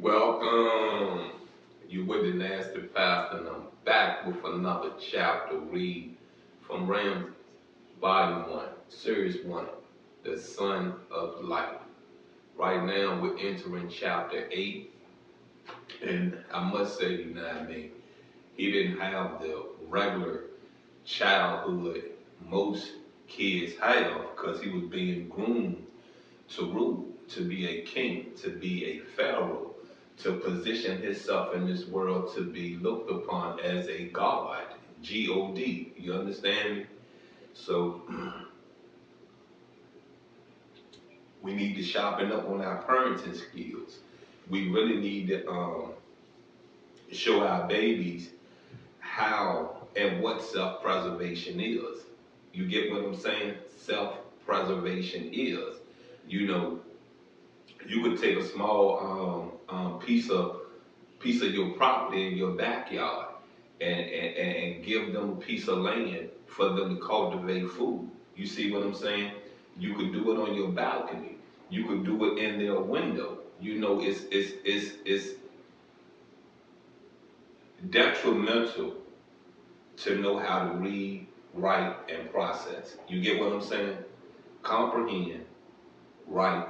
Welcome. You with the nasty pastor, and I'm back with another chapter. Read from Ramses, Volume 1, Series 1, The Son of Light. Right now, we're entering chapter 8, and I must say, you know what I mean, he didn't have the regular childhood most kids have because he was being groomed to rule, to be a king, to be a pharaoh, to position himself in this world to be looked upon as a god, G-O-D. You understand me? So we need to sharpen up on our parenting skills. We really need to show our babies how and what self-preservation is. You get what I'm saying? Self-preservation is. You know, you could take a small piece of your property in your backyard and give them a piece of land for them to cultivate food. You see what I'm saying? You could do it on your balcony. You could do it in their window. You know, it's detrimental to know how to read, write, and process. You get what I'm saying? Comprehend, write,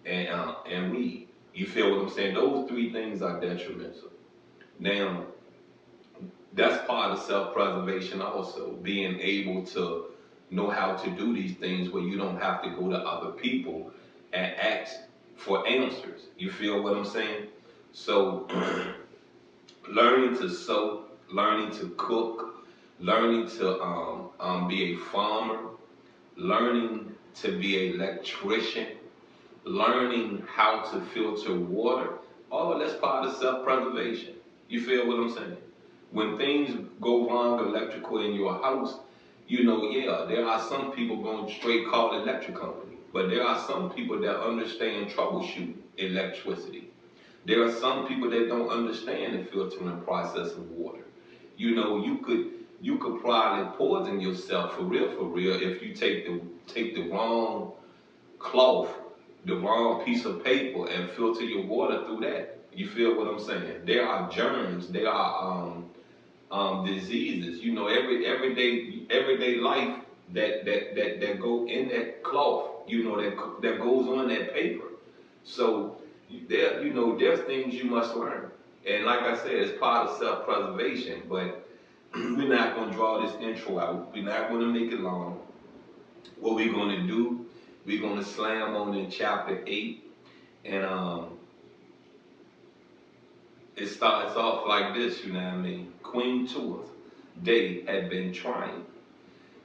and read. You feel what I'm saying? Those three things are detrimental. Now, that's part of self-preservation also, being able to know how to do these things where you don't have to go to other people and ask for answers. You feel what I'm saying? So, learning to sew, learning to cook, learning to be a farmer, learning to be an electrician, learning how to filter water, all that's part of self-preservation. You feel what I'm saying? When things go wrong electrical in your house, you know, yeah, there are some people going straight call the electric company, but there are some people that understand troubleshoot electricity. There are some people that don't understand the filtering process of water. You know, you could probably poison yourself for real, if you take the wrong cloth, the wrong piece of paper, and filter your water through that. You feel what I'm saying? There are germs, there are diseases. You know, everyday life that go in that cloth. You know, that goes on that paper. So there's things you must learn. And like I said, it's part of self-preservation. But we're not going to draw this intro out. We're not going to make it long. What we're going to do, we're going to slam on in chapter 8. And it starts off like this, you know what I mean? Queen Tua's day had been trying.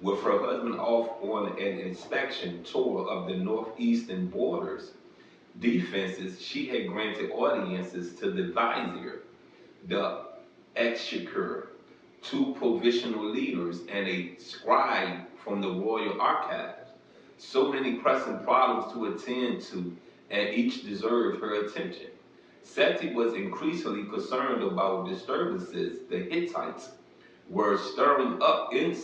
With her husband off on an inspection tour of the northeastern borders defenses, she had granted audiences to the vizier, the exchequer, two provincial leaders, and a scribe from the royal archives. So many pressing problems to attend to, and each deserved her attention. Seti was increasingly concerned about disturbances the Hittites were stirring up in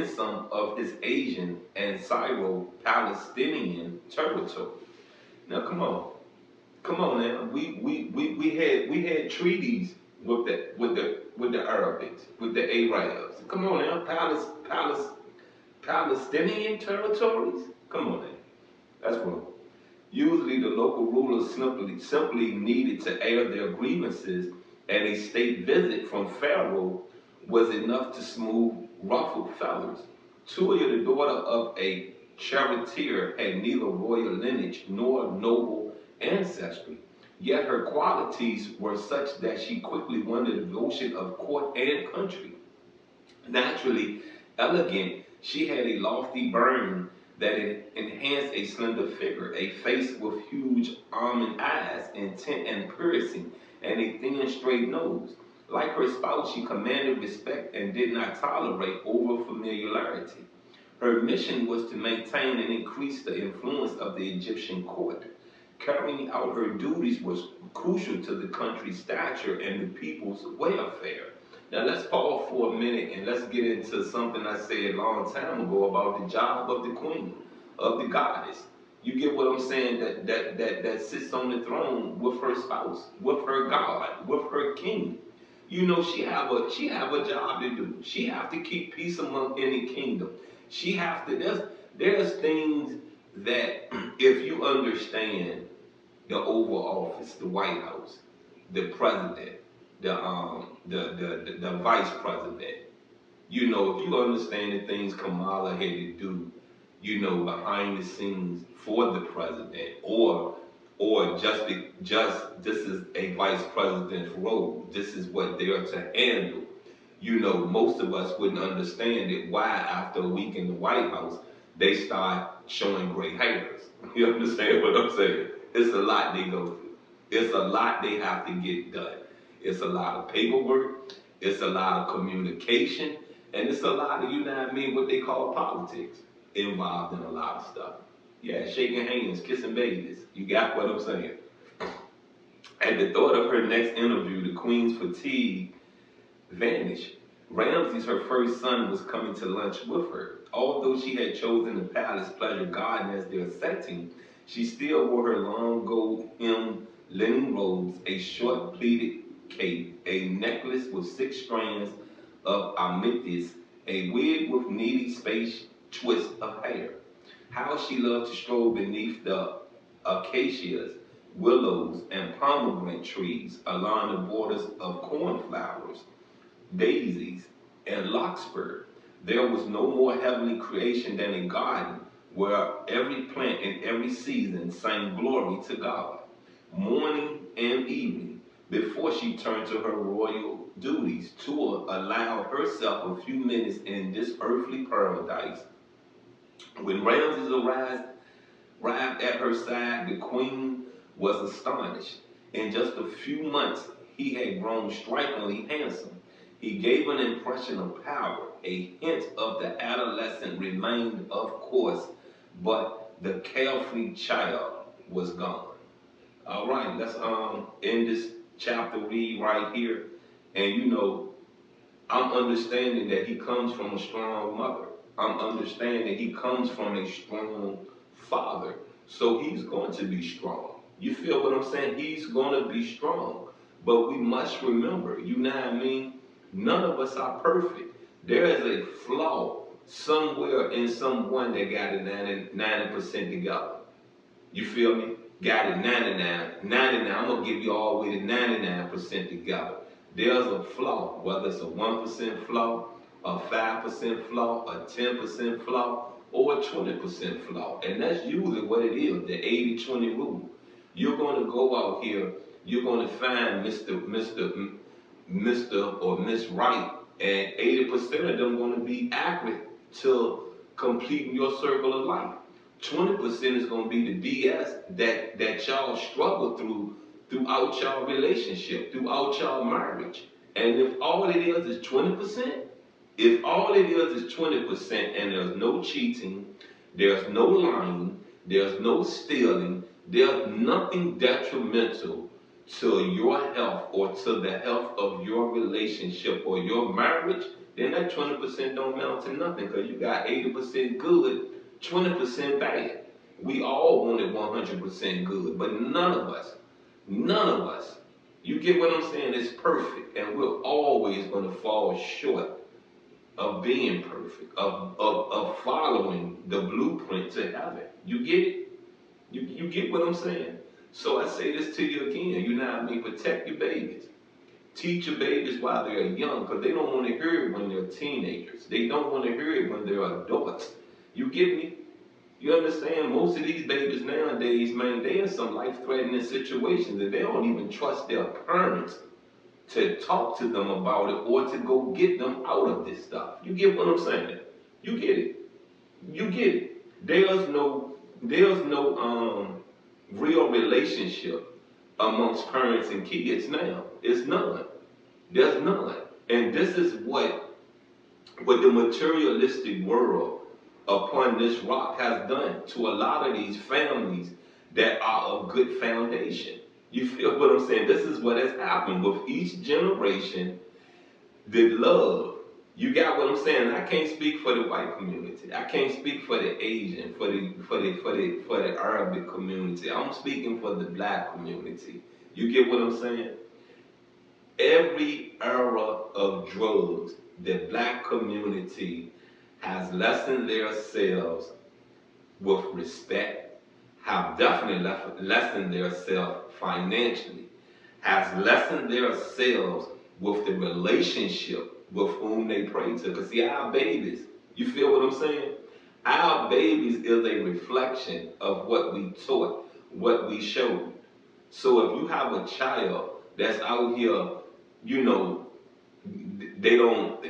some of his Asian and Syro-Palestinian territory. Now, come on now. We had treaties with the Arabics, with the Arabs. Come on now, Palestinian territories. Come on now, that's wrong. Usually, the local rulers simply needed to air their grievances, and a state visit from Pharaoh was enough to smooth ruffled feathers. Tuya, the daughter of a charioteer, had neither royal lineage nor noble ancestry, yet her qualities were such that she quickly won the devotion of court and country. Naturally elegant, she had a lofty burn that enhanced a slender figure, a face with huge almond eyes, intent and piercing, and a thin, straight nose. Like her spouse, she commanded respect and did not tolerate over-familiarity. Her mission was to maintain and increase the influence of the Egyptian court. Carrying out her duties was crucial to the country's stature and the people's welfare. Now let's pause for a minute and let's get into something I said a long time ago about the job of the queen, of the goddess. You get what I'm saying? That sits on the throne with her spouse, with her God, with her king. You know, she have a job to do. She have to keep peace among any kingdom. She have to. There's things that if you understand the Oval Office, the White House, the president, the vice president. You know, if you understand the things Kamala had to do, you know, behind the scenes for the president, or just this is a vice president's role. This is what they're to handle. You know, most of us wouldn't understand it. Why, after a week in the White House, they start showing gray hairs. You understand what I'm saying? It's a lot they go through. It's a lot they have to get done. It's a lot of paperwork. It's a lot of communication. And it's a lot of, you know what I mean, what they call politics involved in a lot of stuff. Yeah, shaking hands, kissing babies. You got what I'm saying? At the thought of her next interview, the queen's fatigue vanished. Ramses, her first son, was coming to lunch with her. Although she had chosen the palace pleasure garden as their setting, she still wore her long gold hem linen robes, a short pleated cape, a necklace with 6 strands of amethyst, a wig with neatly spaced twists of hair. How she loved to stroll beneath the acacias, willows, and pomegranate trees along the borders of cornflowers, daisies, and larkspur. There was no more heavenly creation than a garden where every plant in every season sang glory to God, morning and evening, before she turned to her royal duties to allow herself a few minutes in this earthly paradise. When Ramses arrived at her side, the queen was astonished. In just a few months, he had grown strikingly handsome. He gave an impression of power. A hint of the adolescent remained, of course, but the carefree child was gone. All right, let's end this chapter read right here. And you know, I'm understanding that he comes from a strong mother. I'm understanding he comes from a strong father. So he's going to be strong. You feel what I'm saying? He's going to be strong. But we must remember, you know what I mean? None of us are perfect. There is a flaw somewhere in someone that got it 90% together. You feel me? Got it 99. I'm going to give you all the way to 99% together. There's a flaw, whether it's a 1% flaw, a 5% flaw, a 10% flaw, or a 20% flaw. And that's usually what it is, the 80-20 rule. You're going to go out here, you're going to find Mr. or Miss Right, and 80% of them going to be accurate to completing your circle of life. 20% is going to be the BS that y'all struggle throughout y'all relationship, throughout y'all marriage. And if all it is 20%, if all it is 20% and there's no cheating, there's no lying, there's no stealing, there's nothing detrimental to your health or to the health of your relationship or your marriage, then that 20% don't amount to nothing, because you got 80% good, 20% bad. We all want it 100% good, but none of us, you get what I'm saying, is perfect, and we're always going to fall short of being perfect, of following the blueprint to heaven. You get it? You get what I'm saying? So I say this to you again, you know what I mean? Protect your babies. Teach your babies while they're young, because they don't want to hear it when they're teenagers. They don't want to hear it when they're adults. You get me? You understand? Most of these babies nowadays, man, they're in some life-threatening situations, and they don't even trust their parents to talk to them about it or to go get them out of this stuff. You get what I'm saying? You get it. You get it. There's no real relationship amongst parents and kids now. It's none. There's none. And this is what the materialistic world upon this rock has done to a lot of these families that are of good foundation. You feel what I'm saying? This is what has happened with each generation. The love, You got what I'm saying? I can't speak for the white community. I can't speak for the Asian, for the Arabic community. I'm speaking for the black community. You get what I'm saying? Every era of drugs, the black community has lessened themselves with respect, have definitely lessened themselves financially, has lessened themselves with the relationship with whom they pray to. Because see, our babies, you feel what I'm saying? Our babies is a reflection of what we taught, what we showed. So if you have a child that's out here, you know, they don't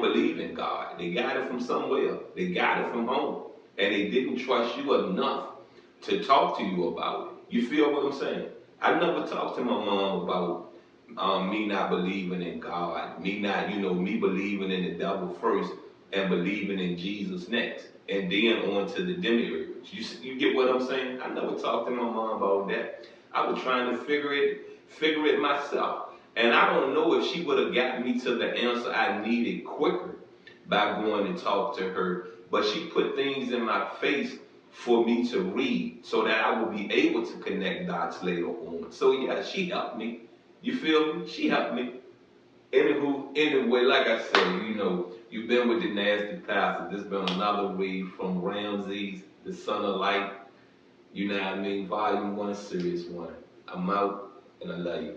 believe in God. They got it from somewhere. They got it from home. And they didn't trust you enough to talk to you about it. You feel what I'm saying? I never talked to my mom about me not believing in God, me not, me believing in the devil first and believing in Jesus next, and then on to the demiurge. You get what I'm saying? I never talked to my mom about that. I was trying to figure it myself. And I don't know if she would have got me to the answer I needed quicker by going and talk to her. But she put things in my face for me to read so that I would be able to connect dots later on. So yeah, she helped me. You feel me? She helped me. Anyway, like I said, you've been with the Nasty Pastor. This has been another read from Ramses, the Son of Light. You know what I mean? Volume 1, Series 1. I'm out, and I love you.